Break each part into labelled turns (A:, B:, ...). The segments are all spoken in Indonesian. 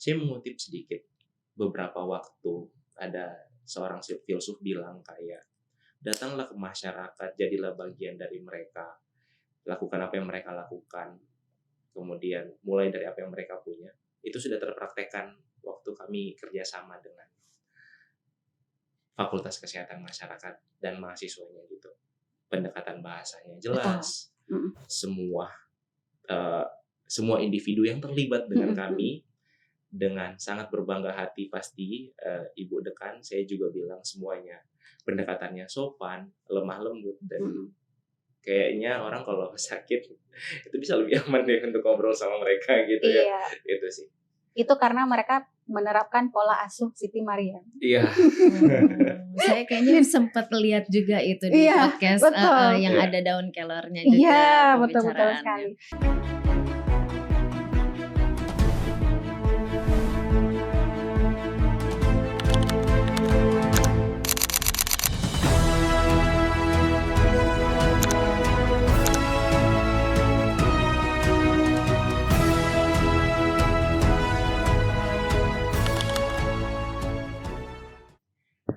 A: Saya mengutip sedikit, beberapa waktu ada seorang filsuf bilang kayak, datanglah ke masyarakat, jadilah bagian dari mereka, lakukan apa yang mereka lakukan, kemudian mulai dari apa yang mereka punya. Itu sudah terpraktekkan waktu kami kerjasama dengan Fakultas Kesehatan Masyarakat dan mahasiswanya gitu. Pendekatan bahasanya jelas, semua semua individu yang terlibat dengan kami dengan sangat berbangga hati pasti Ibu Dekan, saya juga bilang semuanya pendekatannya sopan, lemah lembut, dan kayaknya orang kalau sakit itu bisa lebih aman deh untuk ngobrol sama mereka gitu ya. Itu sih.
B: Itu karena mereka menerapkan pola asuh Siti Maria.
A: Iya.
C: Saya kayaknya sempat lihat juga itu di podcast yang ada daun kelornya juga.
B: Iya, betul sekali.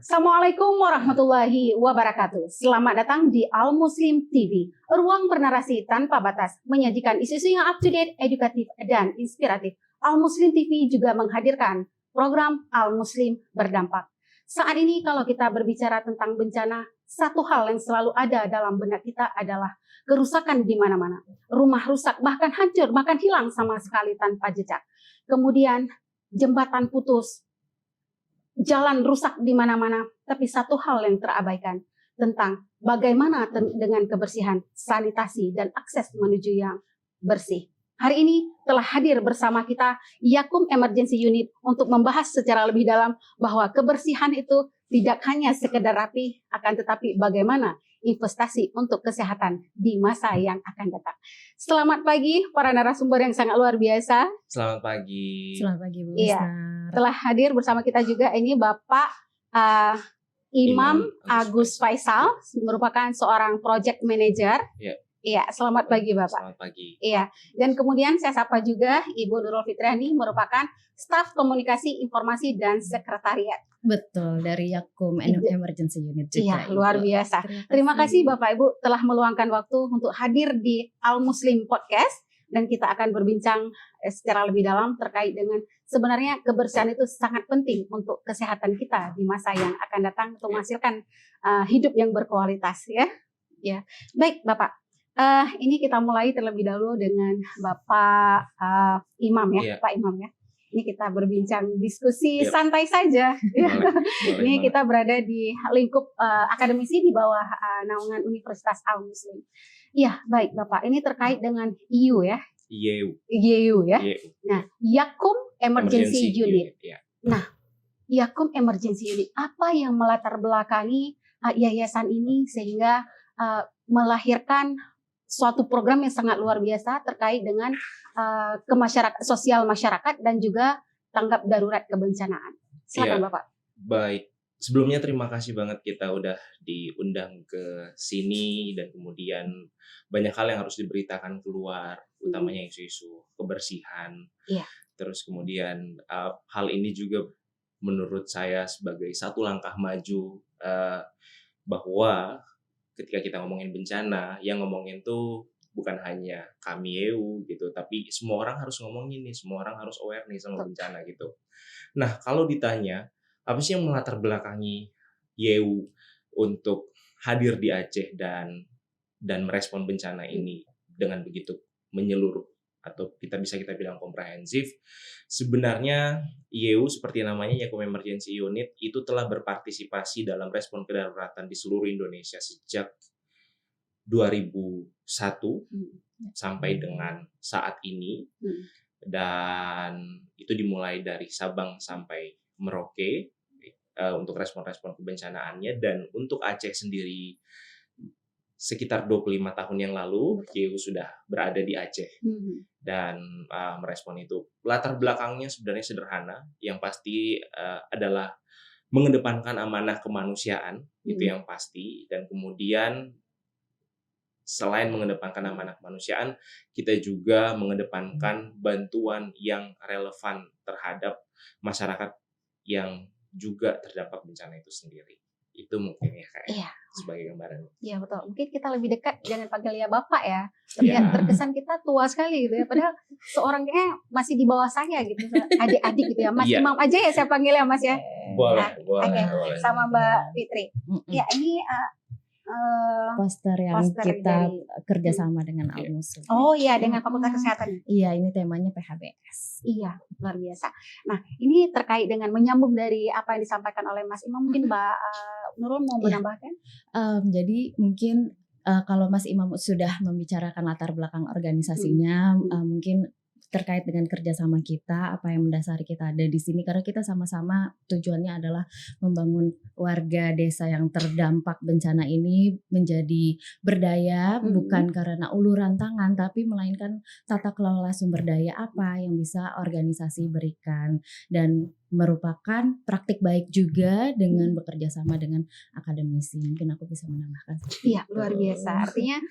B: Assalamualaikum warahmatullahi wabarakatuh. Selamat datang di Al Muslim TV, ruang bernarasi tanpa batas, menyajikan isu-isu yang up to date, edukatif, dan inspiratif. Al Muslim TV juga menghadirkan program Al Muslim Berdampak. Saat ini kalau kita berbicara tentang bencana, satu hal yang selalu ada dalam benak kita adalah kerusakan di mana-mana. Rumah rusak, bahkan hancur, bahkan hilang sama sekali tanpa jejak. Kemudian jembatan putus, jalan rusak di mana-mana, tapi satu hal yang terabaikan tentang bagaimana dengan kebersihan, sanitasi, dan akses menuju yang bersih. Hari ini telah hadir bersama kita Yakum Emergency Unit untuk membahas secara lebih dalam bahwa kebersihan itu tidak hanya sekedar rapi, akan tetapi bagaimana investasi untuk kesehatan di masa yang akan datang. Selamat pagi para narasumber yang sangat luar biasa.
A: Selamat pagi.
C: Selamat pagi Bu
B: Iya. Telah hadir bersama kita juga ini Bapak Imam Agus Faisal, merupakan seorang project manager. Iya, selamat pagi Bapak.
A: Selamat pagi.
B: Iya, dan kemudian saya sapa juga Ibu Nurul Fitriani, merupakan staf komunikasi, informasi, dan sekretariat.
C: Betul, dari Yakum Emergency Unit juga.
B: Iya, luar biasa. Terima kasih Bapak Ibu telah meluangkan waktu untuk hadir di Al Muslim Podcast. Dan kita akan berbincang secara lebih dalam terkait dengan sebenarnya kebersihan itu sangat penting untuk kesehatan kita di masa yang akan datang untuk menghasilkan hidup yang berkualitas ya. Ya, baik Bapak. Ini kita mulai terlebih dahulu dengan Bapak Imam ya, Pak Imam ya. Ini kita berbincang diskusi santai saja. Boleh, ini kita berada di lingkup akademisi di bawah naungan Universitas Al Muslim. Iya, baik Bapak. Ini terkait dengan IU ya. IU ya. Nah, Yakum Emergency Unit. Nah, Yakum Emergency Unit, apa yang melatar belakangi yayasan ini sehingga melahirkan suatu program yang sangat luar biasa terkait dengan sosial masyarakat dan juga tanggap darurat kebencanaan. Silakan Bapak.
A: Baik. Sebelumnya terima kasih banget kita udah diundang ke sini dan kemudian banyak hal yang harus diberitakan keluar, utamanya isu-isu kebersihan. Terus kemudian hal ini juga menurut saya sebagai satu langkah maju bahwa ketika kita ngomongin bencana, yang ngomongin tuh bukan hanya kami EU gitu, tapi semua orang harus ngomongin nih, semua orang harus aware nih sama bencana gitu. Nah, kalau ditanya apa sih yang melatar belakangi YEU untuk hadir di Aceh dan merespon bencana ini dengan begitu menyeluruh atau kita bilang komprehensif? Sebenarnya YEU seperti namanya Yakum Emergency Unit itu telah berpartisipasi dalam respon kedaruratan di seluruh Indonesia sejak 2001 sampai dengan saat ini, dan itu dimulai dari Sabang sampai Merauke untuk respon-respon kebencanaannya. Dan untuk Aceh sendiri sekitar 25 tahun yang lalu YEU sudah berada di Aceh dan merespon itu. Latar belakangnya sebenarnya sederhana, yang pasti adalah mengedepankan amanah kemanusiaan, itu yang pasti, dan kemudian selain mengedepankan amanah kemanusiaan, kita juga mengedepankan bantuan yang relevan terhadap masyarakat yang juga terdampak bencana itu sendiri. Itu mungkin ya Kak,
B: Iya.
A: sebagai gambaran.
B: Iya betul. Mungkin kita lebih dekat, jangan panggil ya Bapak ya.
A: Iya.
B: Terkesan kita tua sekali gitu ya. Padahal seorang kayaknya masih di bawah saya gitu. Adik-adik gitu ya. Mas
A: Iya.
B: Imam aja ya saya panggil ya Mas ya.
A: Boleh,
B: Oke.
A: boleh.
B: Sama Mbak Fitri. Ya ini
C: poster yang
B: poster
C: kita
B: dari-
C: kerjasama dengan
A: Iya.
C: Al-Muslim.
B: oh iya dengan Fakultas Kesehatan.
C: Iya, ini temanya PHBS.
B: Iya, luar biasa. Nah, ini terkait dengan menyambung dari apa yang disampaikan oleh Mas Imam, mungkin Mbak Nurul mau
C: Iya.
B: menambahkan?
C: Jadi mungkin kalau Mas Imam sudah membicarakan latar belakang organisasinya, mungkin terkait dengan kerjasama kita, apa yang mendasari kita ada di sini, karena kita sama-sama tujuannya adalah membangun warga desa yang terdampak bencana ini menjadi berdaya, bukan karena uluran tangan, tapi melainkan tata kelola sumber daya apa yang bisa organisasi berikan, dan merupakan praktik baik juga dengan bekerja sama dengan akademisi. Mungkin aku bisa menambahkan.
B: Iya, luar biasa. Artinya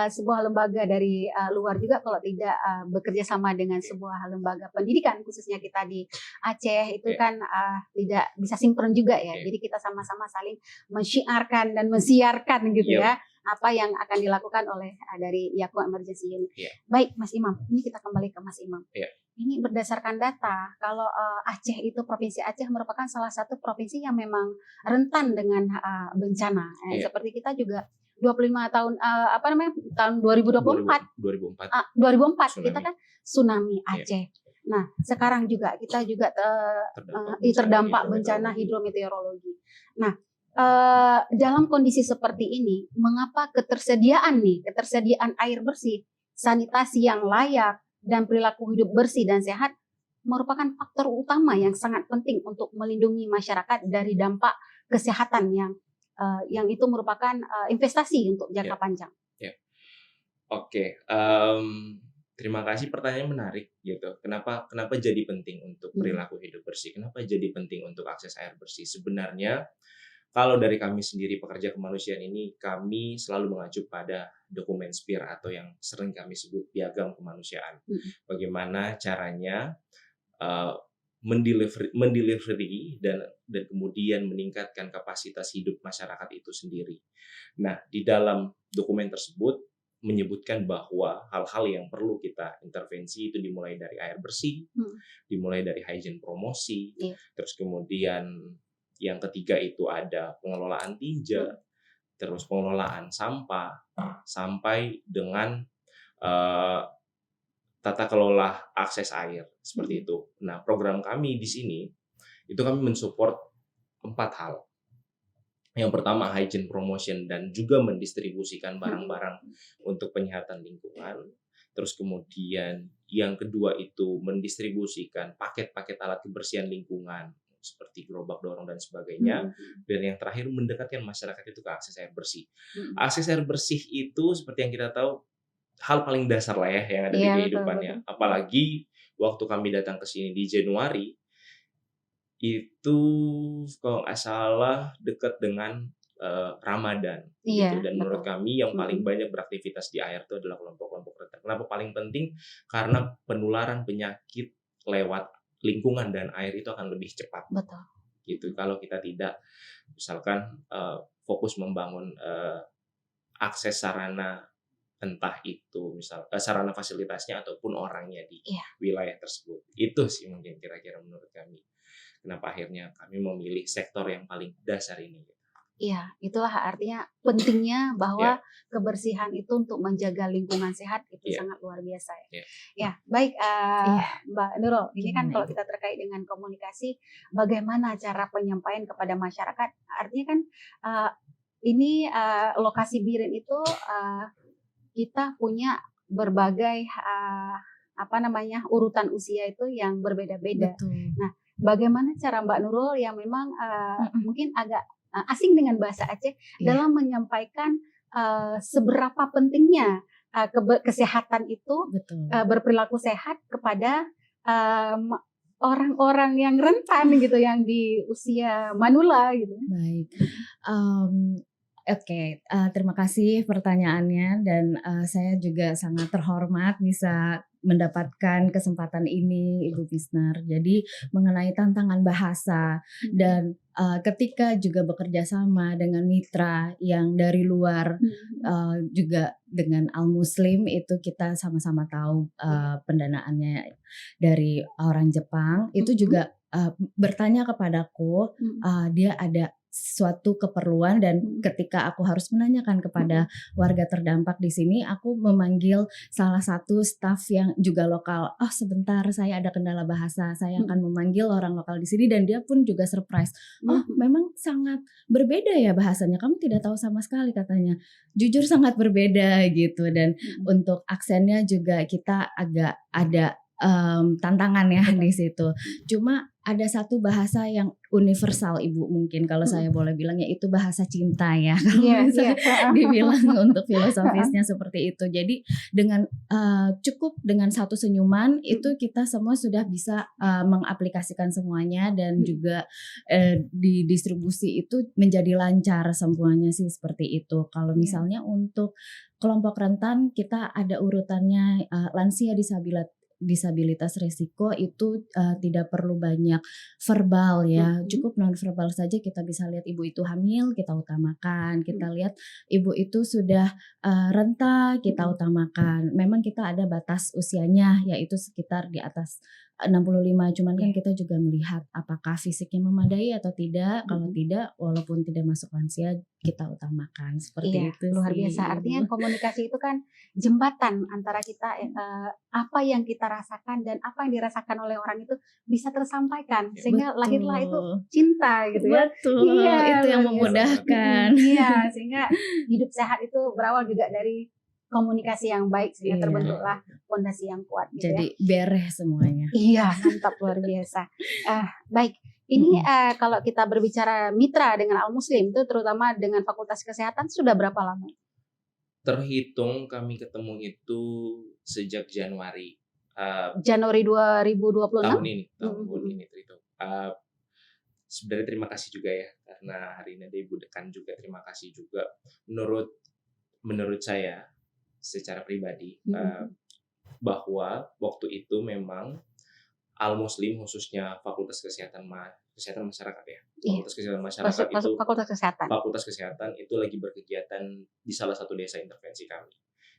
B: sebuah lembaga dari luar juga kalau tidak bekerja sama dengan sebuah lembaga pendidikan, khususnya kita di Aceh itu kan tidak bisa sinkron juga ya. Jadi kita sama-sama saling mensyiarkan dan mensiarkan gitu ya apa yang akan dilakukan oleh dari Yakum Emergency ini. Baik, Mas Imam. Ini kita kembali ke Mas Imam. Ini berdasarkan data, kalau Aceh itu Provinsi Aceh merupakan salah satu provinsi yang memang rentan dengan bencana. Seperti kita juga 25 tahun tahun 2024
A: 2004
B: kita kan tsunami Aceh. Nah, sekarang juga kita juga terdampak bencana hidrometeorologi. Nah, dalam kondisi seperti ini, mengapa ketersediaan air bersih, sanitasi yang layak, dan perilaku hidup bersih dan sehat merupakan faktor utama yang sangat penting untuk melindungi masyarakat dari dampak kesehatan yang itu merupakan investasi untuk jangka panjang.
A: Oke, terima kasih, pertanyaan menarik gitu. Kenapa jadi penting untuk perilaku hidup bersih? Kenapa jadi penting untuk akses air bersih? Sebenarnya kalau dari kami sendiri pekerja kemanusiaan ini, kami selalu mengacu pada dokumen SPIR atau yang sering kami sebut piagam kemanusiaan. Bagaimana caranya mendelivery dan kemudian meningkatkan kapasitas hidup masyarakat itu sendiri. Nah, di dalam dokumen tersebut menyebutkan bahwa hal-hal yang perlu kita intervensi itu dimulai dari air bersih, dimulai dari hygiene promosi, terus kemudian yang ketiga itu ada pengelolaan tinja, terus pengelolaan sampah, sampai dengan tata kelola akses air, seperti itu. Nah, program kami di sini, itu kami mensupport 4 hal. Yang pertama hygiene promotion dan juga mendistribusikan barang-barang untuk penyehatan lingkungan. Terus kemudian yang kedua itu mendistribusikan paket-paket alat kebersihan lingkungan seperti gerobak dorong dan sebagainya. Dan yang terakhir mendekatkan masyarakat itu ke akses air bersih. Akses air bersih itu seperti yang kita tahu hal paling dasar lah ya yang ada di kehidupannya. Betul. Apalagi waktu kami datang ke sini di Januari itu kalau nggak salah dekat dengan Ramadan gitu. Dan menurut kami yang paling banyak beraktivitas di air itu adalah kelompok-kelompok rentan. Kenapa paling penting? Karena penularan penyakit lewat lingkungan dan air itu akan lebih cepat.
B: Betul.
A: Gitu. Kalau kita tidak misalkan fokus membangun akses sarana, entah itu misal sarana fasilitasnya ataupun orangnya di wilayah tersebut. Itu sih mungkin kira-kira menurut kami. Kenapa akhirnya kami memilih sektor yang paling dasar ini.
B: Iya, itulah artinya pentingnya bahwa kebersihan itu untuk menjaga lingkungan sehat itu sangat luar biasa ya. Ya, baik Mbak Nurul, ini kan kalau kita terkait dengan komunikasi, bagaimana cara penyampaian kepada masyarakat? Artinya kan ini lokasi Biren itu kita punya berbagai urutan usia itu yang berbeda-beda. Nah, bagaimana cara Mbak Nurul yang memang mungkin agak asing dengan bahasa Aceh dalam menyampaikan seberapa pentingnya kesehatan itu berperilaku sehat kepada orang-orang yang rentan gitu, yang di usia manula gitu.
C: Baik. Oke, terima kasih pertanyaannya dan saya juga sangat terhormat bisa mendapatkan kesempatan ini Ibu Bisnar. Jadi mengenai tantangan bahasa dan ketika juga bekerja sama dengan mitra yang dari luar juga dengan Al Muslim itu kita sama-sama tahu pendanaannya dari orang Jepang itu juga bertanya kepadaku dia ada suatu keperluan dan ketika aku harus menanyakan kepada warga terdampak di sini, aku memanggil salah satu staf yang juga lokal. Oh sebentar, saya ada kendala bahasa, saya akan memanggil orang lokal di sini dan dia pun juga surprise. Oh memang sangat berbeda ya bahasanya, kamu tidak tahu sama sekali katanya. Jujur sangat berbeda gitu dan untuk aksennya juga kita agak ada tantangan ya di situ. Cuma ada satu bahasa yang universal Ibu mungkin kalau saya boleh bilang yaitu bahasa cinta ya. Kalau bisa dibilang untuk filosofisnya seperti itu. Jadi dengan cukup dengan satu senyuman itu kita semua sudah bisa mengaplikasikan semuanya dan juga di distribusi itu menjadi lancar semuanya sih seperti itu. Kalau misalnya untuk kelompok rentan kita ada urutannya lansia disabilitas risiko itu tidak perlu banyak verbal ya, cukup non verbal saja kita bisa lihat ibu itu hamil kita utamakan, kita lihat ibu itu sudah renta kita utamakan. Memang kita ada batas usianya yaitu sekitar di atas 65, cuman kan kita juga melihat apakah fisiknya memadai atau tidak. Kalau tidak, walaupun tidak masuk lansia kita utamakan seperti itu
B: luar
C: sih.
B: biasa. Artinya komunikasi itu kan jembatan antara kita apa yang kita rasakan dan apa yang dirasakan oleh orang itu bisa tersampaikan sehingga lahirlah itu cinta gitu ya.
C: Betul, itu yang memudahkan.
B: Iya, sehingga hidup sehat itu berawal juga dari komunikasi yang baik sehingga terbentuklah fondasi yang kuat gitu.
C: Jadi beres semuanya.
B: Iya, mantap luar biasa. Baik. Ini kalau kita berbicara mitra dengan Al Muslim itu terutama dengan Fakultas Kesehatan sudah berapa lama?
A: Terhitung kami ketemu itu sejak Januari.
B: Januari 2026?
A: Tahun ini terhitung. Sebenarnya terima kasih juga ya karena hari ini ada Ibu Dekan juga, terima kasih juga. Menurut saya secara pribadi bahwa waktu itu memang Al Muslim khususnya Fakultas Kesehatan Masyarakat ya. Fakultas Kesehatan Masyarakat itu Fakultas Kesehatan itu lagi berkegiatan di salah satu desa intervensi kami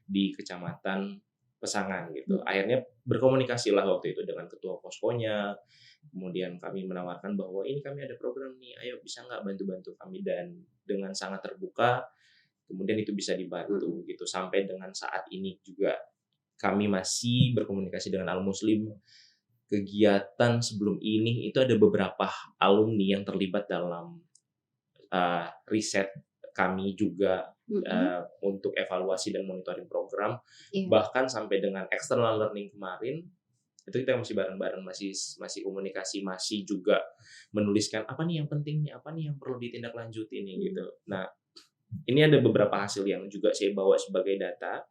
A: di Kecamatan Pesangan gitu. Akhirnya berkomunikasilah waktu itu dengan ketua poskonya. Kemudian kami menawarkan bahwa ini kami ada program nih, ayo bisa nggak bantu-bantu kami, dan dengan sangat terbuka kemudian itu bisa dibantu gitu. Sampai dengan saat ini juga kami masih berkomunikasi dengan Al Muslim. Kegiatan sebelum ini itu ada beberapa alumni yang terlibat dalam riset kami juga untuk evaluasi dan monitoring program. Bahkan sampai dengan external learning kemarin itu kita masih bareng-bareng, masih komunikasi, masih juga menuliskan apa nih yang penting nih, apa nih yang perlu ditindaklanjuti nih gitu. Nah, ini ada beberapa hasil yang juga saya bawa sebagai data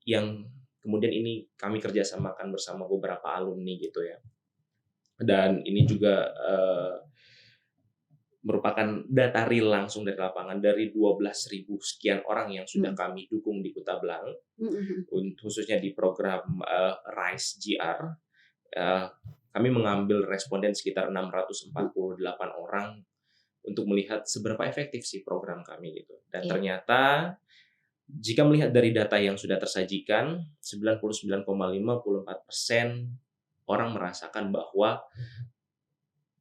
A: yang kemudian ini kami kerjasamakan bersama beberapa alumni gitu ya. Dan ini juga merupakan data real langsung dari lapangan dari 12.000 sekian orang yang sudah kami dukung di Kuta Blang, khususnya di program RISE GR. Kami mengambil responden sekitar 648 orang untuk melihat seberapa efektif sih program kami gitu. Dan ternyata jika melihat dari data yang sudah tersajikan, 99,54% orang merasakan bahwa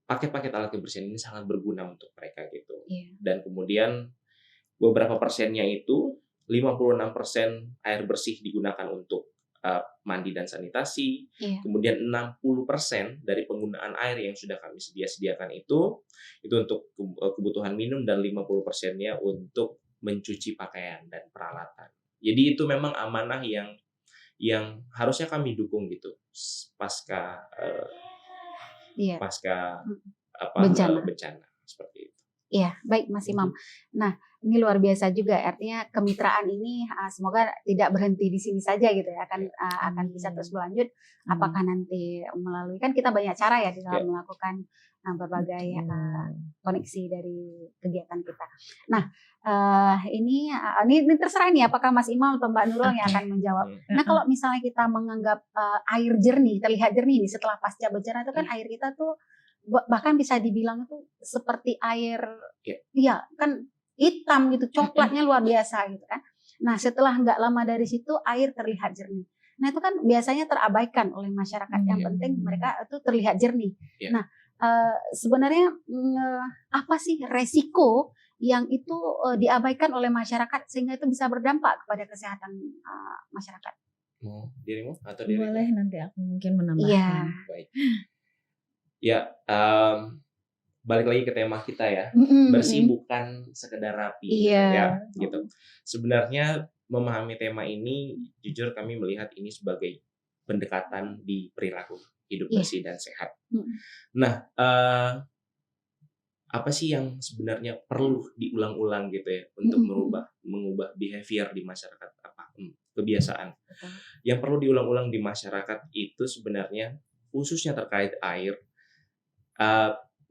A: paket-paket alat kebersihan ini sangat berguna untuk mereka gitu. Dan kemudian beberapa persennya itu 56% air bersih digunakan untuk mandi dan sanitasi. Kemudian 60% dari penggunaan air yang sudah kami sediakan itu untuk kebutuhan minum, dan 50%-nya untuk mencuci pakaian dan peralatan. Jadi itu memang amanah yang harusnya kami dukung gitu pasca bencana seperti itu.
B: Iya, baik Mas Imam. Nah, ini luar biasa juga. Artinya kemitraan ini semoga tidak berhenti di sini saja gitu ya. Akan bisa terus berlanjut. Apakah nanti melalui, kan kita banyak cara ya di dalam melakukan berbagai koneksi dari kegiatan kita. Nah, ini terserah nih apakah Mas Imam atau Mbak Nurul yang akan menjawab. Nah, kalau misalnya kita menganggap air jernih, terlihat jernih nih setelah pasca bencana itu kan air kita tuh bahkan bisa dibilang itu seperti air, ya kan hitam gitu, coklatnya luar biasa gitu kan. Nah, setelah nggak lama dari situ air terlihat jernih. Nah, itu kan biasanya terabaikan oleh masyarakat. Yang penting mereka itu terlihat jernih. Nah, sebenarnya apa sih resiko yang itu diabaikan oleh masyarakat sehingga itu bisa berdampak kepada kesehatan masyarakat?
A: Mau dirimu atau
C: diriku? Boleh, nanti aku mungkin menambahkan.
B: Iya.
A: Baik. Ya, balik lagi ke tema kita ya, bersih bukan sekedar rapi, ya, gitu. Sebenarnya memahami tema ini, jujur kami melihat ini sebagai pendekatan di perilaku hidup bersih dan sehat. Nah, apa sih yang sebenarnya perlu diulang-ulang gitu ya untuk mengubah behavior di masyarakat, kebiasaan. Yang perlu diulang-ulang di masyarakat itu sebenarnya khususnya terkait air.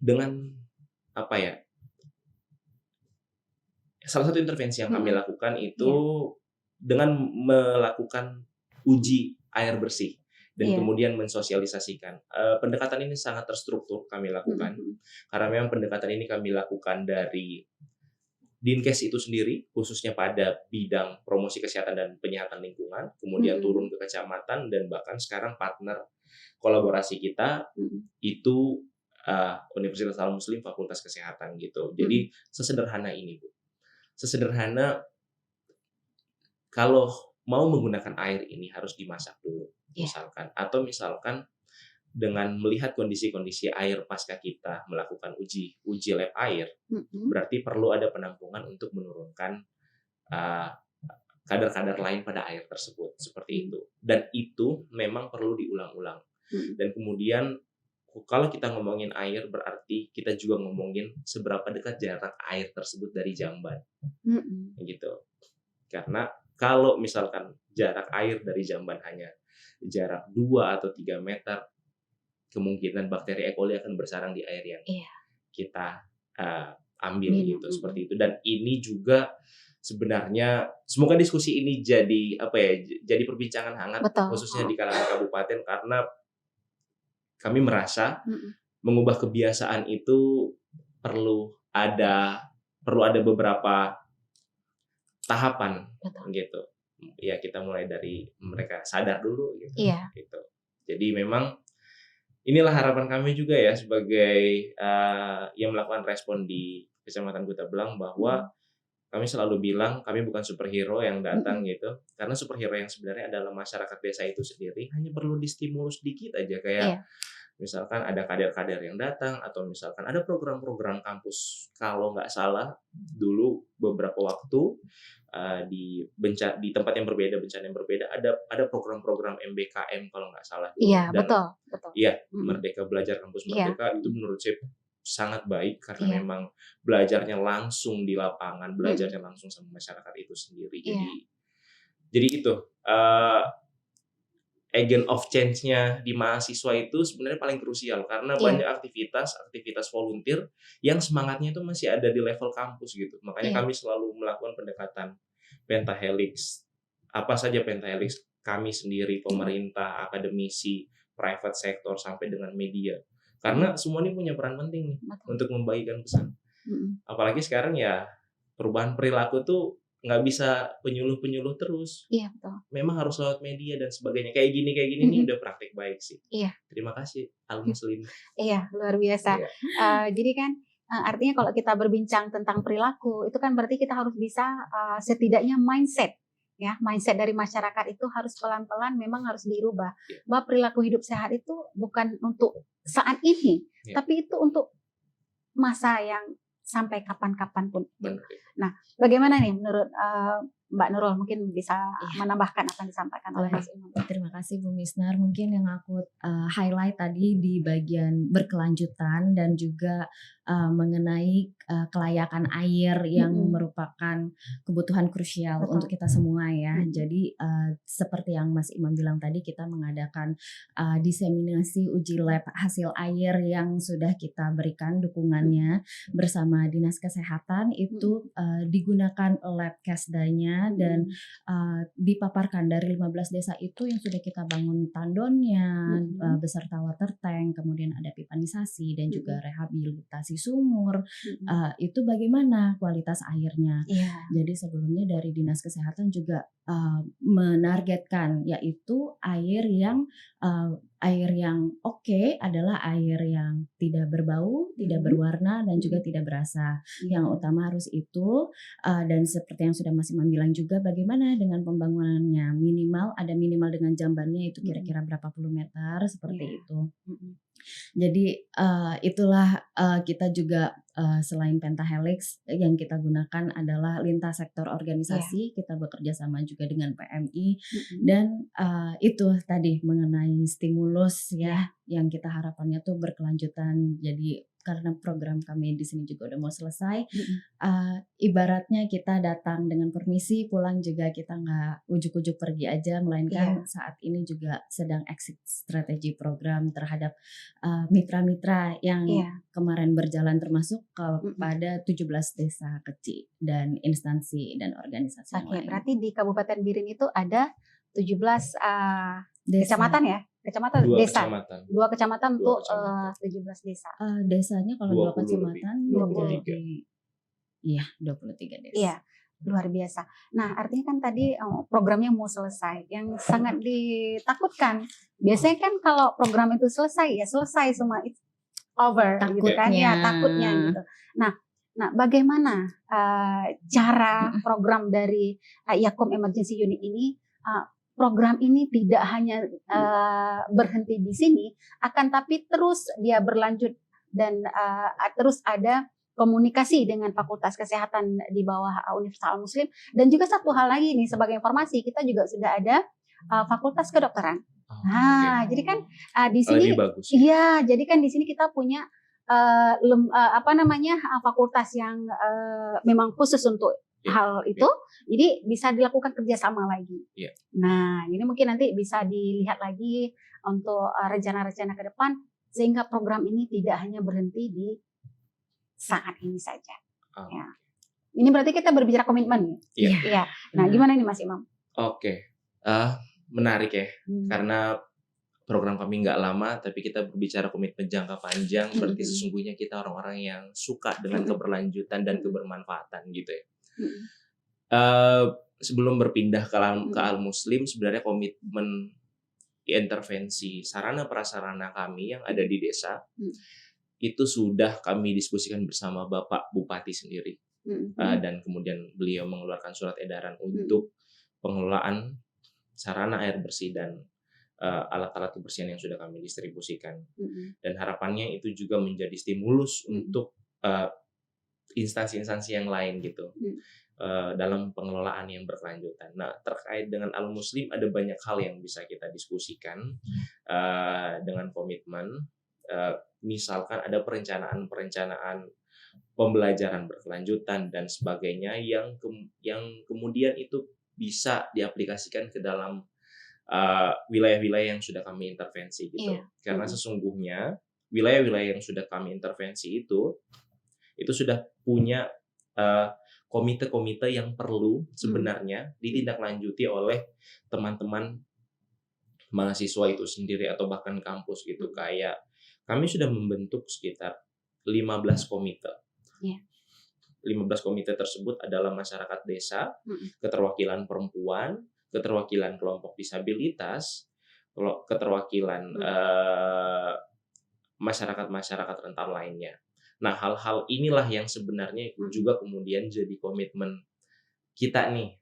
A: Dengan apa ya, salah satu intervensi yang kami lakukan itu dengan melakukan uji air bersih dan kemudian mensosialisasikan. Pendekatan ini sangat terstruktur kami lakukan karena memang pendekatan ini kami lakukan dari Dinkes itu sendiri khususnya pada bidang promosi kesehatan dan penyihatan lingkungan, kemudian turun ke kecamatan dan bahkan sekarang partner kolaborasi kita itu Universitas Al-Muslim Fakultas Kesehatan gitu. Jadi sesederhana ini, Bu. Sesederhana kalau mau menggunakan air ini harus dimasak dulu, misalkan. Atau misalkan dengan melihat kondisi-kondisi air pasca kita melakukan uji lab air, berarti perlu ada penampungan untuk menurunkan kadar-kadar lain pada air tersebut, seperti itu. Dan itu memang perlu diulang-ulang. Dan kemudian kalau kita ngomongin air berarti kita juga ngomongin seberapa dekat jarak air tersebut dari jamban, gitu. Karena kalau misalkan jarak air dari jamban hanya jarak 2 atau 3 meter, kemungkinan bakteri E. coli akan bersarang di air yang kita ambil gitu, seperti itu. Dan ini juga sebenarnya semoga diskusi ini jadi jadi perbincangan hangat. Betul. Khususnya di kalangan kabupaten karena kami merasa mengubah kebiasaan itu perlu ada beberapa tahapan. Betul. Gitu. Ya, kita mulai dari mereka sadar dulu gitu. Gitu. Jadi memang inilah harapan kami juga ya sebagai yang melakukan respon di Kecamatan Kuta Belang bahwa kami selalu bilang kami bukan superhero yang datang gitu, karena superhero yang sebenarnya adalah masyarakat desa itu sendiri, hanya perlu distimulus dikit aja kayak misalkan ada kader-kader yang datang atau misalkan ada program-program kampus. Kalau nggak salah dulu beberapa waktu di tempat yang berbeda, bencana yang berbeda, ada program-program MBKM kalau nggak salah.
B: Iya, betul.
A: Iya, Merdeka Belajar Kampus Merdeka itu menurut saya sangat baik karena memang belajarnya langsung di lapangan, belajarnya langsung sama masyarakat itu sendiri. Jadi itu agent of change-nya di mahasiswa itu sebenarnya paling krusial karena banyak aktivitas volunteer yang semangatnya itu masih ada di level kampus gitu. Makanya kami selalu melakukan pendekatan pentahelix. Apa saja pentahelix? Kami sendiri, pemerintah, akademisi, private sector sampai dengan media. Karena semua ini punya peran penting nih untuk membagikan pesan. Apalagi sekarang ya perubahan perilaku tuh nggak bisa penyuluh terus.
B: Iya, betul.
A: Memang harus lewat media dan sebagainya. Kayak gini ini udah praktik baik sih.
B: Iya.
A: Terima kasih Al-Muslim.
B: Iya, luar biasa. Jadi kan artinya kalau kita berbincang tentang perilaku itu kan berarti kita harus bisa setidaknya mindset dari masyarakat itu harus pelan-pelan memang harus dirubah. Bahwa perilaku hidup sehat itu bukan untuk saat ini, tapi itu untuk masa yang sampai kapan-kapan pun.
A: Benar.
B: Nah, bagaimana nih menurut Mbak Nurul mungkin bisa
C: Iya.
B: menambahkan apa yang disampaikan oleh Mas Imam.
C: Terima kasih Bu Misnar. Mungkin yang aku highlight tadi di bagian berkelanjutan dan juga mengenai kelayakan air yang merupakan kebutuhan krusial
B: Betul.
C: untuk kita semua ya. Jadi seperti yang Mas Imam bilang tadi, kita mengadakan diseminasi uji lab hasil air yang sudah kita berikan dukungannya bersama Dinas Kesehatan. Itu digunakan lab Kesdanya dan dipaparkan dari 15 desa itu yang sudah kita bangun tandonnya beserta water tank, kemudian ada pipanisasi dan juga rehabilitasi sumur. Itu bagaimana kualitas airnya. Jadi sebelumnya dari Dinas Kesehatan juga menargetkan yaitu air yang oke adalah air yang tidak berbau, tidak berwarna dan juga tidak berasa. Yang utama harus itu, dan seperti yang sudah Mas Imam bilang juga, bagaimana dengan pembangunannya, minimal dengan jambannya itu kira-kira berapa puluh meter seperti itu. Jadi itulah kita juga selain Pentahelix yang kita gunakan adalah lintas sektor organisasi. Kita bekerja sama juga dengan PMI dan itu tadi mengenai stimulus ya yang kita harapannya tuh berkelanjutan. Jadi karena program kami di sini juga udah mau selesai, ibaratnya kita datang dengan permisi, pulang juga kita nggak ujuk-ujuk pergi aja, melainkan saat ini juga sedang exit strategi program terhadap mitra-mitra yang kemarin berjalan, termasuk kepada 17 desa kecil dan instansi dan organisasi yang lain.
B: Berarti di Kabupaten Biren itu ada 17 kecamatan ya? Kecamatan, desa. Dua kecamatan untuk 17 desa.
C: Desanya kalau 2 kecamatan
A: 23.
C: Iya, 23 desa.
B: Iya, luar biasa. Nah, artinya kan tadi programnya mau selesai. Yang sangat ditakutkan, biasanya kan kalau program itu selesai, ya selesai semua, it's over gitu kan ya, takutnya gitu. Nah, bagaimana cara program dari Yakum Emergency Unit ini, program ini tidak hanya berhenti di sini, akan tapi terus dia berlanjut dan terus ada komunikasi dengan Fakultas Kesehatan di bawah Universitas Al-Muslim. Dan juga satu hal lagi nih sebagai informasi, kita juga sudah ada Fakultas Kedokteran. Jadi kan di sini, jadi kan di sini kita punya fakultas yang memang khusus untuk hal itu, jadi bisa dilakukan kerjasama lagi. Nah, ini mungkin nanti bisa dilihat lagi untuk rencana-rencana ke depan, sehingga program ini tidak hanya berhenti di saat ini saja. Ya. Ini berarti kita berbicara komitmen. Iya. Nah, gimana nih Mas Imam?
A: Menarik ya, karena program kami nggak lama, tapi kita berbicara komitmen jangka panjang, berarti sesungguhnya kita orang-orang yang suka dengan keberlanjutan dan kebermanfaatan gitu ya. Sebelum berpindah ke Al-Muslim, sebenarnya komitmen intervensi sarana prasarana kami yang ada di desa itu sudah kami diskusikan bersama Bapak Bupati sendiri, dan kemudian beliau mengeluarkan surat edaran untuk pengelolaan sarana air bersih dan alat-alat kebersihan yang sudah kami distribusikan, dan harapannya itu juga menjadi stimulus untuk instansi-instansi yang lain gitu dalam pengelolaan yang berkelanjutan. Nah, terkait dengan Al-Muslim ada banyak hal yang bisa kita diskusikan dengan komitmen. Misalkan ada perencanaan pembelajaran berkelanjutan dan sebagainya yang kemudian itu bisa diaplikasikan ke dalam wilayah-wilayah yang sudah kami intervensi gitu. Karena sesungguhnya wilayah-wilayah yang sudah kami intervensi itu sudah punya komite-komite yang perlu sebenarnya ditindaklanjuti oleh teman-teman mahasiswa itu sendiri atau bahkan kampus gitu. Kayak kami sudah membentuk sekitar 15 komite. 15 komite tersebut adalah masyarakat desa, keterwakilan perempuan, keterwakilan kelompok disabilitas, keterwakilan masyarakat-masyarakat rentan lainnya. Nah, hal-hal inilah yang sebenarnya juga kemudian jadi komitmen kita nih,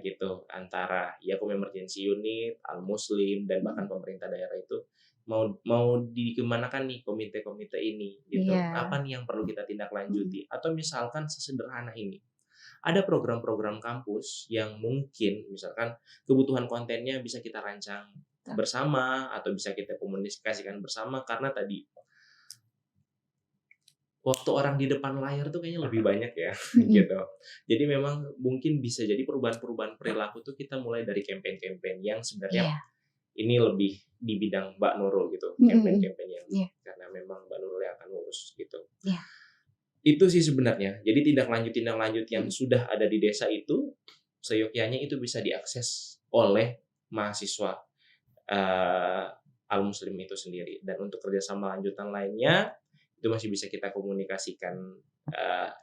A: gitu, antara Yakum Emergency Unit, Al-Muslim, dan bahkan pemerintah daerah itu mau dikemanakan nih komite-komite ini, gitu. Apa nih yang perlu kita tindak lanjuti? Atau misalkan sesederhana ini, ada program-program kampus yang mungkin misalkan kebutuhan kontennya bisa kita rancang bersama atau bisa kita komunikasikan bersama, karena tadi waktu orang di depan layar tuh kayaknya lebih banyak ya gitu. Jadi memang mungkin bisa jadi perubahan-perubahan perilaku tuh kita mulai dari campaign-campaign yang sebenarnya ini lebih di bidang Mbak Nurul gitu, campaign-campaign yang karena memang Mbak Nurul yang akan ngurus gitu. Itu sih sebenarnya. Jadi tindak lanjut yang sudah ada di desa itu seyogyanya itu bisa diakses oleh mahasiswa Al-Muslim itu sendiri. Dan untuk kerjasama lanjutan lainnya itu masih bisa kita komunikasikan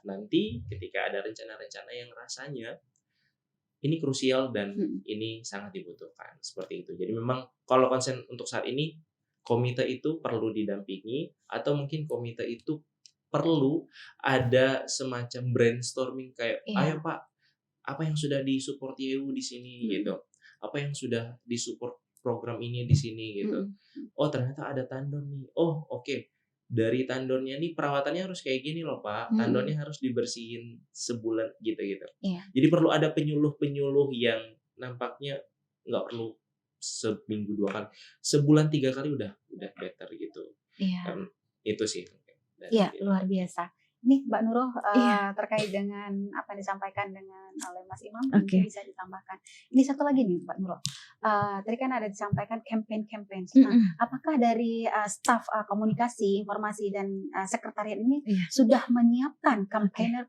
A: nanti ketika ada rencana-rencana yang rasanya ini krusial dan ini sangat dibutuhkan seperti itu. Jadi memang kalau konsen untuk saat ini komite itu perlu didampingi atau mungkin komite itu perlu ada semacam brainstorming kayak ayo Pak, apa yang sudah disupport YU di sini gitu. Apa yang sudah disupport program ini di sini gitu. Oh ternyata ada tandon nih. Oh oke. Dari tandonnya nih perawatannya harus kayak gini loh Pak. Tandonnya harus dibersihin sebulan gitu-gitu. Jadi perlu ada penyuluh-penyuluh yang nampaknya nggak perlu seminggu 2 kali. Sebulan 3 kali udah better gitu. Itu sih.
B: Iya, luar biasa. Ini Mbak Nurul terkait dengan apa yang disampaikan dengan oleh Mas Imam, mungkin bisa ditambahkan. Ini satu lagi nih Mbak Nurul. Tadi kan ada disampaikan campaign. Nah, apakah dari staf komunikasi, informasi dan sekretariat ini sudah menyiapkan campaigner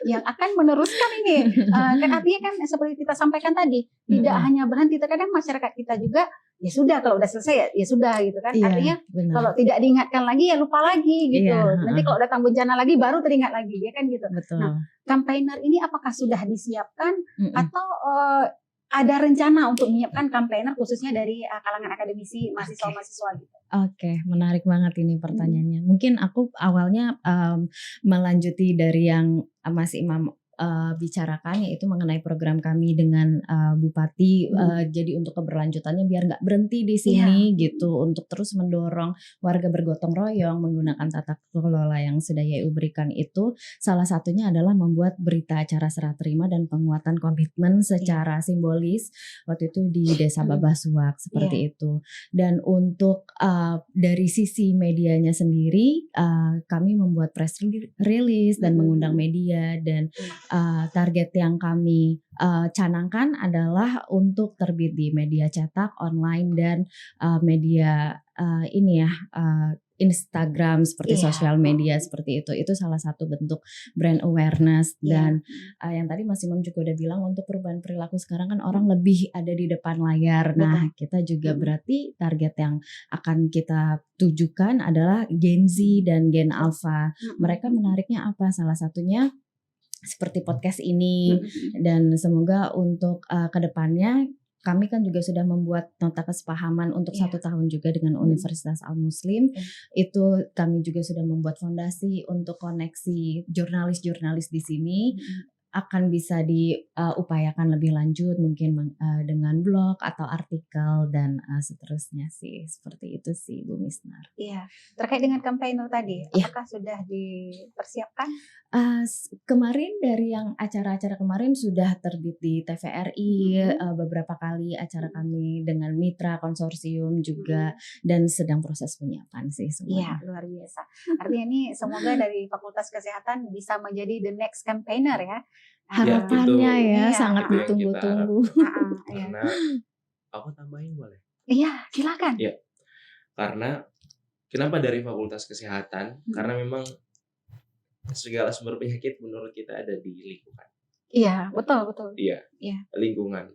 B: yang akan meneruskan ini? Kan artinya kan seperti kita sampaikan tadi, tidak hanya berhenti. Terkadang masyarakat kita juga ya sudah kalau udah selesai ya sudah gitu kan. Artinya kalau tidak diingatkan lagi ya lupa lagi gitu. Nanti kalau datang bencana lagi baru teringat lagi ya kan gitu. Nah, campaigner ini apakah sudah disiapkan atau ada rencana untuk menyiapkan campaigner khususnya dari kalangan akademisi mahasiswa-mahasiswa gitu?
C: Oke, menarik banget ini pertanyaannya. Mungkin aku awalnya melanjuti dari yang Mas Imam bicarakan, yaitu mengenai program kami dengan Bupati. Jadi untuk keberlanjutannya biar nggak berhenti di sini gitu, untuk terus mendorong warga bergotong royong menggunakan tata kelola yang sudah YU berikan itu. Salah satunya adalah membuat berita acara serah terima dan penguatan komitmen secara simbolis waktu itu di Desa Babasuak seperti itu. Dan untuk dari sisi medianya sendiri, kami membuat press release dan mengundang media, dan target yang kami canangkan adalah untuk terbit di media cetak, online, dan media Instagram seperti sosial media seperti itu. Itu salah satu bentuk brand awareness. Dan yang tadi Mas Imam juga udah bilang, untuk perubahan perilaku sekarang kan orang lebih ada di depan layar. Nah, kita juga berarti target yang akan kita tujukan adalah Gen Z dan Gen Alpha. Mereka menariknya apa? Salah satunya seperti podcast ini, dan semoga untuk kedepannya kami kan juga sudah membuat nota kesepahaman untuk 1 tahun juga dengan Universitas Al-Muslim. Itu kami juga sudah membuat fondasi untuk koneksi jurnalis-jurnalis di sini. Akan bisa diupayakan lebih lanjut mungkin dengan blog atau artikel dan seterusnya sih. Seperti itu sih Bu Misnar.
B: Iya, terkait dengan campaigner tadi, apakah sudah dipersiapkan?
C: Kemarin dari yang acara-acara kemarin sudah terbit di TVRI, beberapa kali acara kami dengan mitra konsorsium juga, dan sedang proses penyiapan sih
B: Iya,
C: semuanya.
B: luar biasa. Artinya ini semoga dari Fakultas Kesehatan bisa menjadi the next campaigner ya.
C: Harapannya sangat ditunggu-tunggu.
A: Karena aku tambahin boleh?
B: Iya, silakan.
A: Iya. Karena kenapa dari Fakultas Kesehatan? Karena memang segala sumber penyakit menurut kita ada di lingkungan.
B: Iya, betul.
A: Iya. Lingkungan.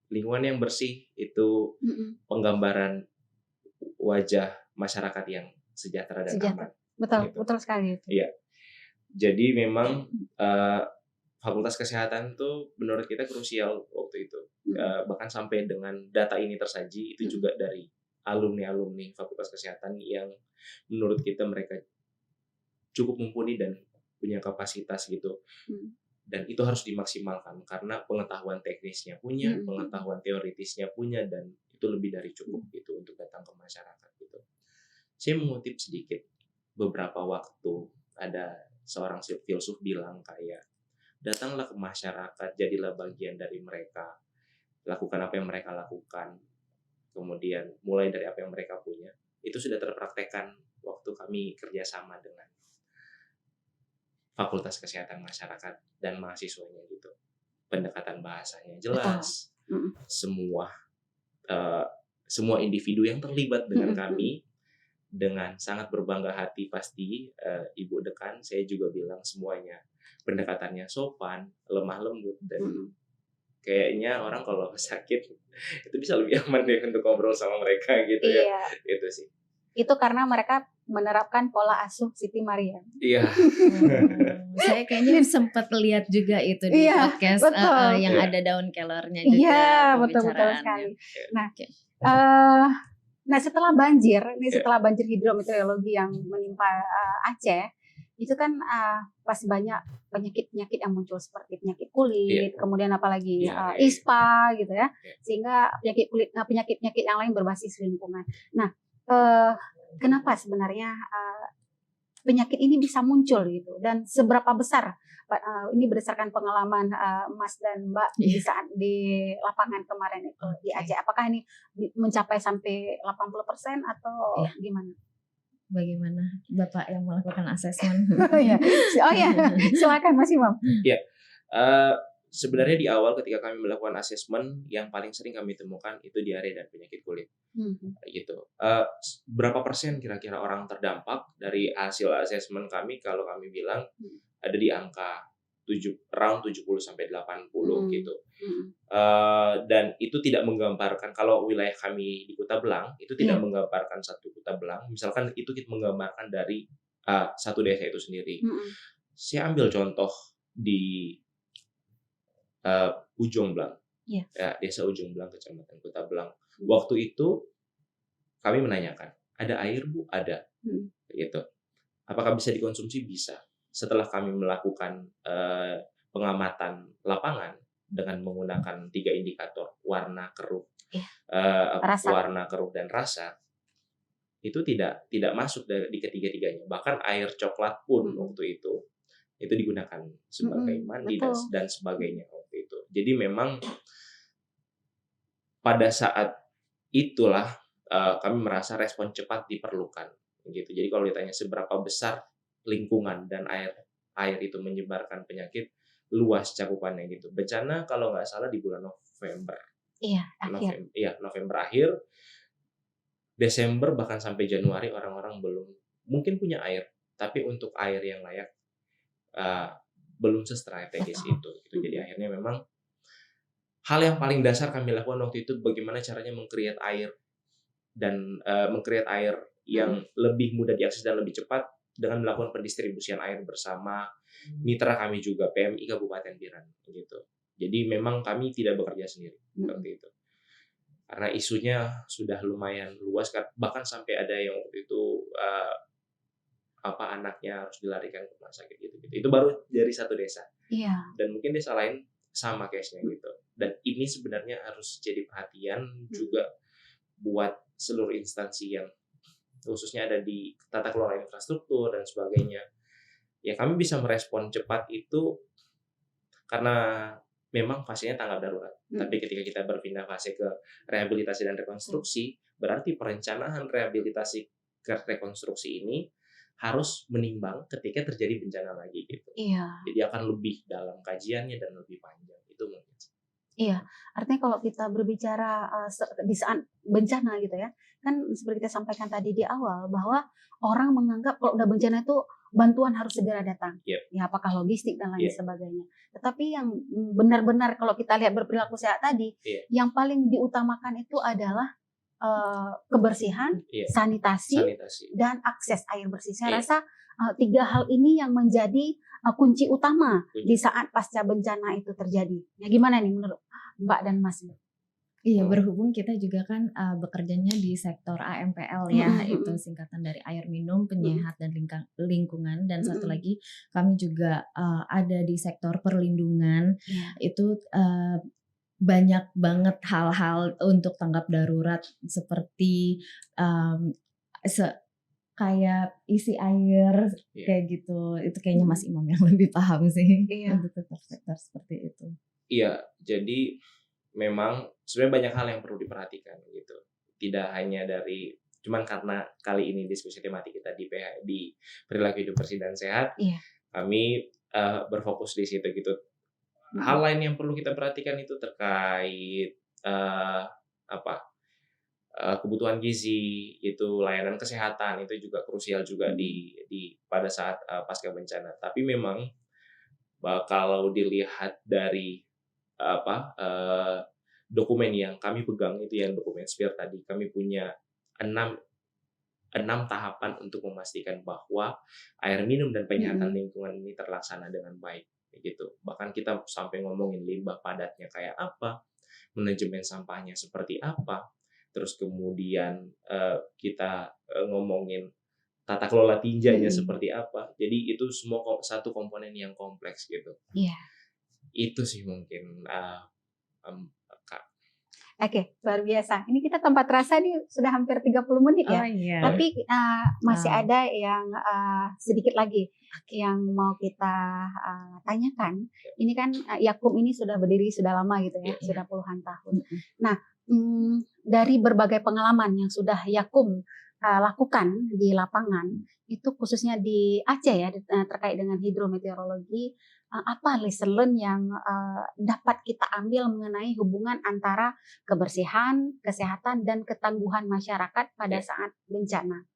A: Lingkungan yang bersih itu penggambaran wajah masyarakat yang sejahtera dan aman.
B: Betul sekali itu.
A: Iya. Jadi memang Fakultas Kesehatan tuh menurut kita krusial waktu itu. Bahkan sampai dengan data ini tersaji itu juga dari alumni Fakultas Kesehatan yang menurut kita mereka cukup mumpuni dan punya kapasitas gitu. Dan itu harus dimaksimalkan karena pengetahuan teknisnya punya, pengetahuan teoritisnya punya, dan itu lebih dari cukup gitu untuk datang ke masyarakat gitu. Saya mengutip sedikit beberapa waktu ada seorang filsuf bilang kayak datanglah ke masyarakat, jadilah bagian dari mereka, lakukan apa yang mereka lakukan, kemudian mulai dari apa yang mereka punya. Itu sudah terpraktekkan waktu kami kerjasama dengan Fakultas Kesehatan Masyarakat dan mahasiswanya gitu. Pendekatan bahasanya jelas, semua semua individu yang terlibat dengan kami dengan sangat berbangga hati pasti Ibu Dekan, saya juga bilang semuanya pendekatannya sopan, lemah lembut, dan kayaknya orang kalau sakit itu bisa lebih aman deh untuk ngobrol sama mereka gitu ya. Itu sih.
B: Itu karena mereka menerapkan pola asuh Siti Maria.
A: Iya.
C: Saya kayaknya sempat lihat juga itu di podcast yang ada daun kelornya juga.
B: Iya, betul sekali. Nah, setelah banjir hidrometeorologi yang menimpa Aceh, itu kan pasti banyak penyakit-penyakit yang muncul seperti penyakit kulit, kemudian apalagi ISPA gitu ya, sehingga penyakit-penyakit yang lain berbasis lingkungan. Nah, kenapa sebenarnya penyakit ini bisa muncul gitu, dan seberapa besar ini berdasarkan pengalaman Mas dan Mbak di saat di lapangan kemarin itu di Aceh, apakah ini mencapai sampai 80% atau gimana?
C: Bagaimana Bapak yang melakukan asesmen?
B: Silakan Mas Imam.
A: Ya, sebenarnya di awal ketika kami melakukan asesmen, yang paling sering kami temukan itu diare dan penyakit kulit. Gitu. Berapa persen kira-kira orang terdampak dari hasil asesmen kami? Kalau kami bilang ada di angka around 70 sampai 80 gitu. Dan itu tidak menggambarkan, kalau wilayah kami di Kuta Belang itu tidak menggambarkan satu Kuta Belang. Misalkan itu kita menggambarkan dari satu desa itu sendiri. Saya ambil contoh di Ujung Belang. Ya, desa Ujung Belang, Kecamatan Kuta Belang. Waktu itu kami menanyakan, ada air Bu? Ada. Gitu. Apakah bisa dikonsumsi? Bisa. Setelah kami melakukan pengamatan lapangan dengan menggunakan 3 indikator, warna, keruh, warna, keruh, dan rasa, itu tidak masuk di ketiga-tiganya. Bahkan air coklat pun waktu itu digunakan sebagai mandi dan sebagainya waktu itu. Jadi memang pada saat itulah kami merasa respon cepat diperlukan gitu. Jadi kalau ditanya seberapa besar lingkungan dan air itu menyebarkan penyakit, luas cakupannya gitu. Bencana kalau nggak salah di bulan November. November akhir, Desember bahkan sampai Januari orang-orang belum mungkin punya air, tapi untuk air yang layak belum sestrategis itu gitu. Jadi akhirnya memang hal yang paling dasar kami lakukan waktu itu bagaimana caranya meng-create air dan meng-create air yang lebih mudah diakses dan lebih cepat dengan melakukan pendistribusian air bersama mitra kami juga PMI Kabupaten Biren gitu. Jadi memang kami tidak bekerja sendiri seperti itu. Karena isunya sudah lumayan luas, bahkan sampai ada yang waktu itu anaknya harus dilarikan ke rumah sakit gitu. Itu baru dari satu desa. Dan mungkin desa lain sama case-nya gitu. Dan ini sebenarnya harus jadi perhatian juga buat seluruh instansi yang khususnya ada di tata kelola infrastruktur dan sebagainya. Ya kami bisa merespon cepat itu karena memang fasenya tanggap darurat. Tapi ketika kita berpindah fase ke rehabilitasi dan rekonstruksi, berarti perencanaan rehabilitasi ke rekonstruksi ini harus menimbang ketika terjadi bencana lagi gitu. Jadi akan lebih dalam kajiannya dan lebih panjang itu mungkin.
B: Artinya kalau kita berbicara di saat bencana gitu ya, kan seperti kita sampaikan tadi di awal bahwa orang menganggap kalau udah bencana itu bantuan harus segera datang, ya apakah logistik dan lain sebagainya. Tetapi yang benar-benar kalau kita lihat berperilaku sehat tadi, yang paling diutamakan itu adalah kebersihan, sanitasi, dan akses air bersih. Saya rasa 3 hal ini yang menjadi kunci utama di saat pasca bencana itu terjadi. Ya gimana nih menurut Mbak dan Mas?
C: Iya, berhubung kita juga kan bekerjanya di sektor AMPL ya, itu singkatan dari air minum, penyehat dan lingkungan, dan satu lagi kami juga ada di sektor perlindungan. Itu banyak banget hal-hal untuk tanggap darurat seperti kayak isi air
A: Iya.
C: kayak gitu. Itu kayaknya Mas Imam yang lebih paham sih
B: Iya.
C: untuk sektor seperti itu.
A: Iya, jadi memang sebenarnya banyak hal yang perlu diperhatikan gitu. Tidak hanya dari cuman karena kali ini diskusi tematik kita di perilaku hidup bersih dan sehat,
B: Iya.
A: kami berfokus di situ gitu. Hal lain yang perlu kita perhatikan itu terkait kebutuhan gizi, itu layanan kesehatan itu juga krusial juga di pada saat pasca bencana. Tapi memang kalau dilihat dari dokumen yang kami pegang itu yang dokumen SPIR tadi, kami punya 6 tahapan untuk memastikan bahwa air minum dan penyihatan lingkungan ini terlaksana dengan baik gitu. Bahkan kita sampai ngomongin limbah padatnya kayak apa, manajemen sampahnya seperti apa, terus kemudian kita ngomongin tata kelola tinjanya seperti apa. Jadi itu semua satu komponen yang kompleks gitu.
B: Iya.
A: Itu sih mungkin Kak.
B: Oke, luar biasa. Ini kita tanpa terasa nih sudah hampir 30 menit ya.
C: Oh iya.
B: Tapi masih
C: Wow.
B: ada yang sedikit lagi yang mau kita tanyakan. Ini kan Yakum ini sudah berdiri sudah lama gitu ya,
C: Iya.
B: sudah puluhan tahun. Nah, dari berbagai pengalaman yang sudah Yakum lakukan di lapangan, itu khususnya di Aceh ya, terkait dengan hidrometeorologi, apa lesson learn yang dapat kita ambil mengenai hubungan antara kebersihan, kesehatan, dan ketangguhan masyarakat pada saat bencana?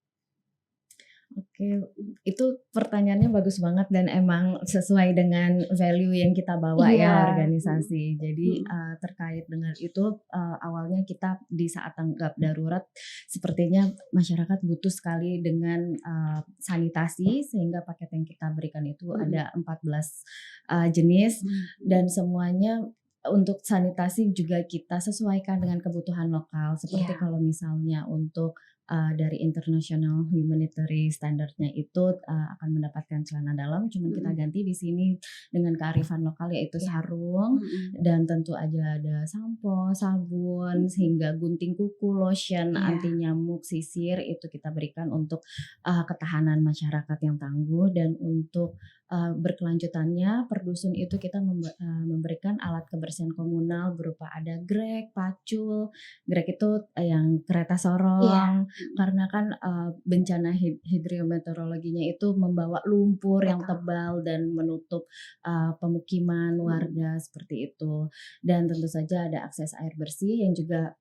C: Oke, itu pertanyaannya bagus banget dan emang sesuai dengan value yang kita bawa ya organisasi. Jadi terkait dengan itu awalnya kita di saat tanggap darurat sepertinya masyarakat butuh sekali dengan sanitasi, sehingga paket yang kita berikan itu ada 14 jenis dan semuanya untuk sanitasi juga kita sesuaikan dengan kebutuhan lokal. Seperti kalau misalnya untuk dari international humanitarian standardnya itu akan mendapatkan celana dalam, cuman kita ganti di sini dengan kearifan lokal yaitu sarung dan tentu aja ada sampo, sabun, sehingga gunting kuku, lotion, anti nyamuk, sisir itu kita berikan untuk ketahanan masyarakat yang tangguh. Dan untuk berkelanjutannya per dusun itu kita memberikan alat kebersihan komunal berupa ada grek, pacul. Grek itu yang kereta sorong. Karena kan bencana hidrometeorologinya itu membawa lumpur yang tebal dan menutup pemukiman warga seperti itu. Dan tentu saja ada akses air bersih yang juga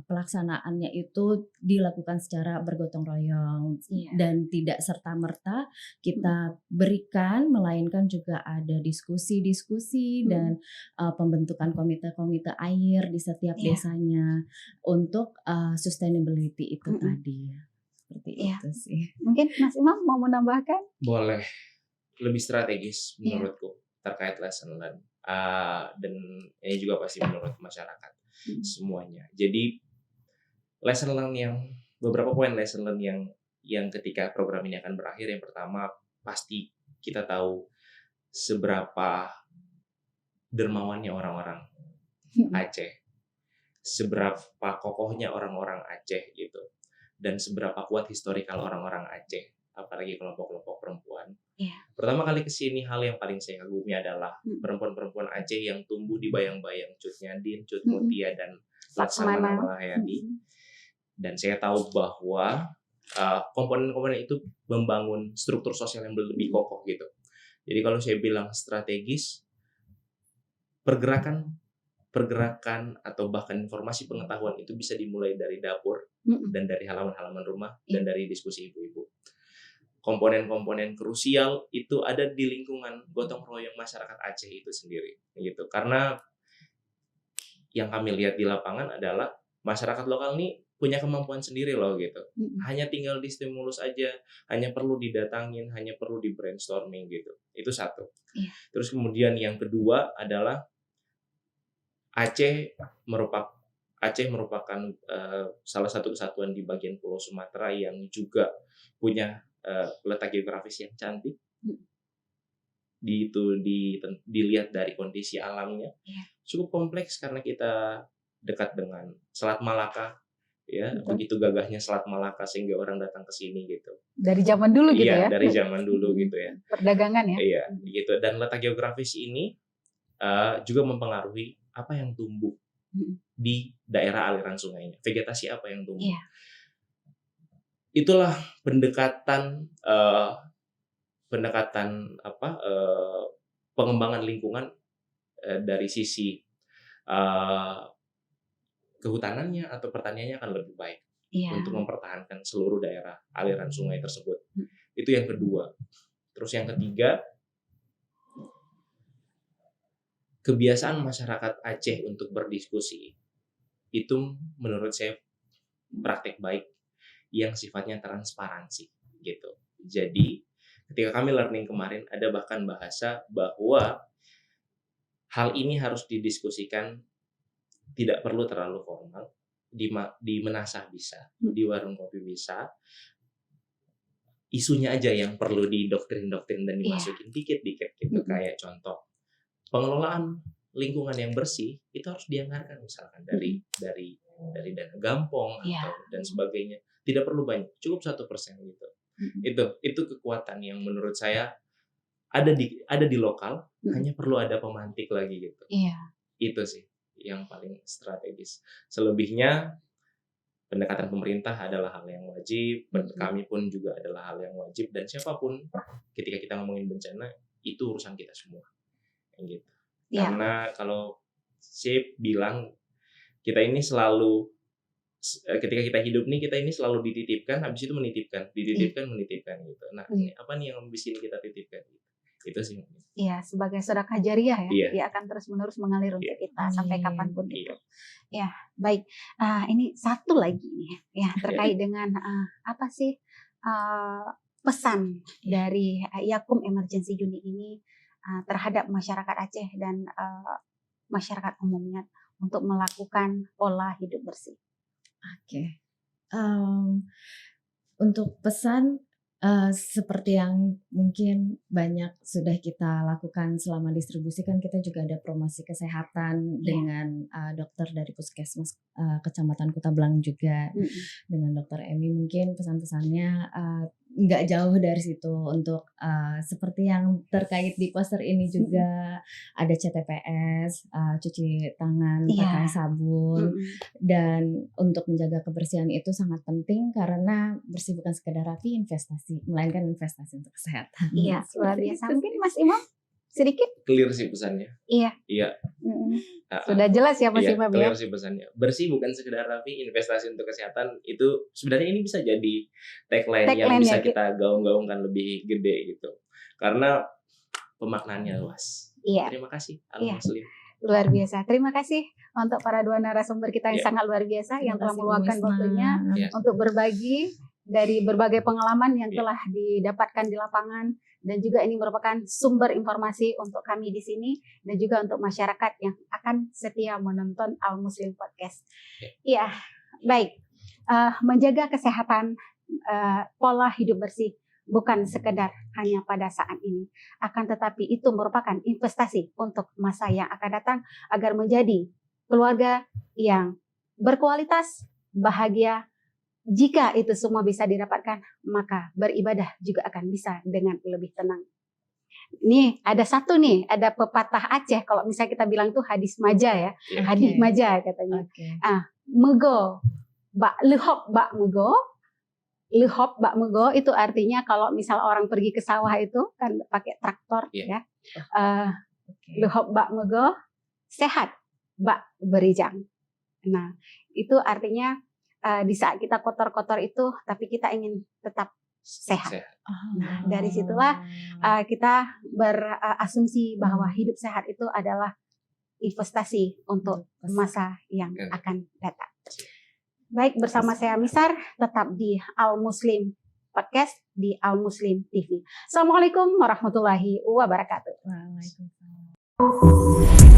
C: pelaksanaannya itu dilakukan secara bergotong royong dan tidak serta-merta kita berikan, melainkan juga ada diskusi-diskusi dan pembentukan komite-komite air di setiap desanya untuk sustainability itu tadi. Seperti itu sih.
B: Mungkin Mas Imam mau menambahkan?
A: Boleh. Lebih strategis menurutku terkait lesson learn. Dan ini juga pasti menurut masyarakat semuanya. Jadi lesson learn beberapa poin lesson learn yang ketika program ini akan berakhir, yang pertama pasti kita tahu seberapa dermawannya orang-orang Aceh, seberapa kokohnya orang-orang Aceh gitu, dan seberapa kuat historikal orang-orang Aceh, apalagi kelompok-kelompok perempuan. Pertama kali kesini, hal yang paling saya kagumi adalah perempuan-perempuan Aceh yang tumbuh di bayang-bayang Cut Nyadin, Cut Mutia, dan Laksamana Malahayati. Dan saya tahu bahwa komponen-komponen itu membangun struktur sosial yang lebih kokoh gitu. Jadi kalau saya bilang strategis, pergerakan atau bahkan informasi pengetahuan itu bisa dimulai dari dapur dan dari halaman-halaman rumah dan dari diskusi ibu-ibu. Komponen-komponen krusial itu ada di lingkungan gotong royong masyarakat Aceh itu sendiri gitu. Karena yang kami lihat di lapangan adalah masyarakat lokal nih punya kemampuan sendiri loh gitu. Hanya tinggal distimulus aja, hanya perlu didatangin, hanya perlu di brainstorming gitu. Itu satu. Terus kemudian yang kedua adalah Aceh merupakan salah satu kesatuan di bagian Pulau Sumatera yang juga punya letak geografis yang cantik. Dilihat dari kondisi alamnya cukup kompleks karena kita dekat dengan Selat Malaka, ya.
B: Betul.
A: Begitu gagahnya Selat Malaka sehingga orang datang ke sini gitu.
B: Dari zaman dulu gitu
A: Iya,
B: ya.
A: dari zaman dulu gitu ya.
B: Perdagangan ya.
A: Iya, gitu. Dan letak geografis ini juga mempengaruhi apa yang tumbuh di daerah aliran sungainya. Vegetasi apa yang tumbuh.
B: Iya.
A: Itulah pendekatan pengembangan lingkungan dari sisi kehutanannya atau pertaniannya akan lebih baik untuk mempertahankan seluruh daerah aliran sungai tersebut. Itu yang kedua. Terus yang ketiga, kebiasaan masyarakat Aceh untuk berdiskusi itu menurut saya praktek baik yang sifatnya transparansi gitu. Jadi ketika kami learning kemarin ada bahkan bahasa bahwa hal ini harus didiskusikan, tidak perlu terlalu formal, di menasah bisa, di warung kopi bisa, isunya aja yang perlu didoktrin-doktrin dan dimasukin dikit-dikit gitu. Kayak contoh, pengelolaan lingkungan yang bersih itu harus dianggarkan misalkan dari dana gampong atau dan sebagainya. Tidak perlu banyak, cukup 1% gitu. Itu kekuatan yang menurut saya ada di lokal, hanya perlu ada pemantik lagi gitu. Itu sih yang paling strategis. Selebihnya pendekatan pemerintah adalah hal yang wajib, kami pun juga adalah hal yang wajib, dan siapapun ketika kita ngomongin bencana itu urusan kita semua, gitu. Karena kalau Sip bilang kita ini selalu ketika kita hidup nih kita ini selalu dititipkan, habis itu menitipkan gitu. Nah, apa nih yang habis ini kita titipkan? Itu sih.
B: Iya, sebagai sedekah jariah ya, dia akan terus-menerus mengalir untuk kita sampai kapanpun itu. Ya, baik. Ini satu lagi nih ya terkait dengan apa sih pesan dari Yakum Emergency Unit ini terhadap masyarakat Aceh dan masyarakat umumnya untuk melakukan pola hidup bersih.
C: Oke. Untuk pesan seperti yang mungkin banyak sudah kita lakukan selama distribusi, kan kita juga ada promosi kesehatan dengan dokter dari Puskesmas Kecamatan Kota Blang juga dengan Dokter Emi. Mungkin pesan-pesannya nggak jauh dari situ untuk seperti yang terkait di poster ini juga ada CTPS, cuci tangan pakai sabun, dan untuk menjaga kebersihan itu sangat penting karena bersih bukan sekedar rapi, investasi, melainkan investasi untuk kesehatan.
B: Iya, luar biasa. Mungkin Mas Imam sedikit
A: clear sih pesannya.
B: Iya. Sudah jelas ya Mas Imam ya.
A: Clear sih pesannya. Bersih bukan sekedar rapi, investasi untuk kesehatan. Itu sebenarnya ini bisa jadi tagline yang bisa kita gaung-gaungkan lebih gede gitu. Karena pemaknaannya luas.
B: Iya.
A: Terima kasih Al-Muslim.
B: Luar biasa. Terima kasih untuk para dua narasumber kita yang sangat luar biasa yang telah meluangkan waktunya untuk berbagi dari berbagai pengalaman yang telah didapatkan di lapangan, dan juga ini merupakan sumber informasi untuk kami di sini dan juga untuk masyarakat yang akan setia menonton Al Muslim Podcast. Iya, baik. Menjaga kesehatan, pola hidup bersih bukan sekedar hanya pada saat ini, akan tetapi itu merupakan investasi untuk masa yang akan datang agar menjadi keluarga yang berkualitas, bahagia. Jika itu semua bisa didapatkan, maka beribadah juga akan bisa dengan lebih tenang. Nih, ada satu nih, ada pepatah Aceh, kalau misalnya kita bilang tuh hadis maja ya. Hadis maja katanya. Mego, bak lehop bak mego. Lehop bak mego itu artinya kalau misal orang pergi ke sawah itu kan pakai traktor ya. Lehop bak mego, sehat bak berijang. Nah, itu artinya di saat kita kotor-kotor itu, tapi kita ingin tetap sehat. Nah, dari situlah kita berasumsi bahwa hidup sehat itu adalah investasi untuk masa yang akan datang. Baik, bersama saya Misar, tetap di Al Muslim Podcast, di Al Muslim TV. Assalamualaikum warahmatullahi wabarakatuh.
C: Waalaikumsalam.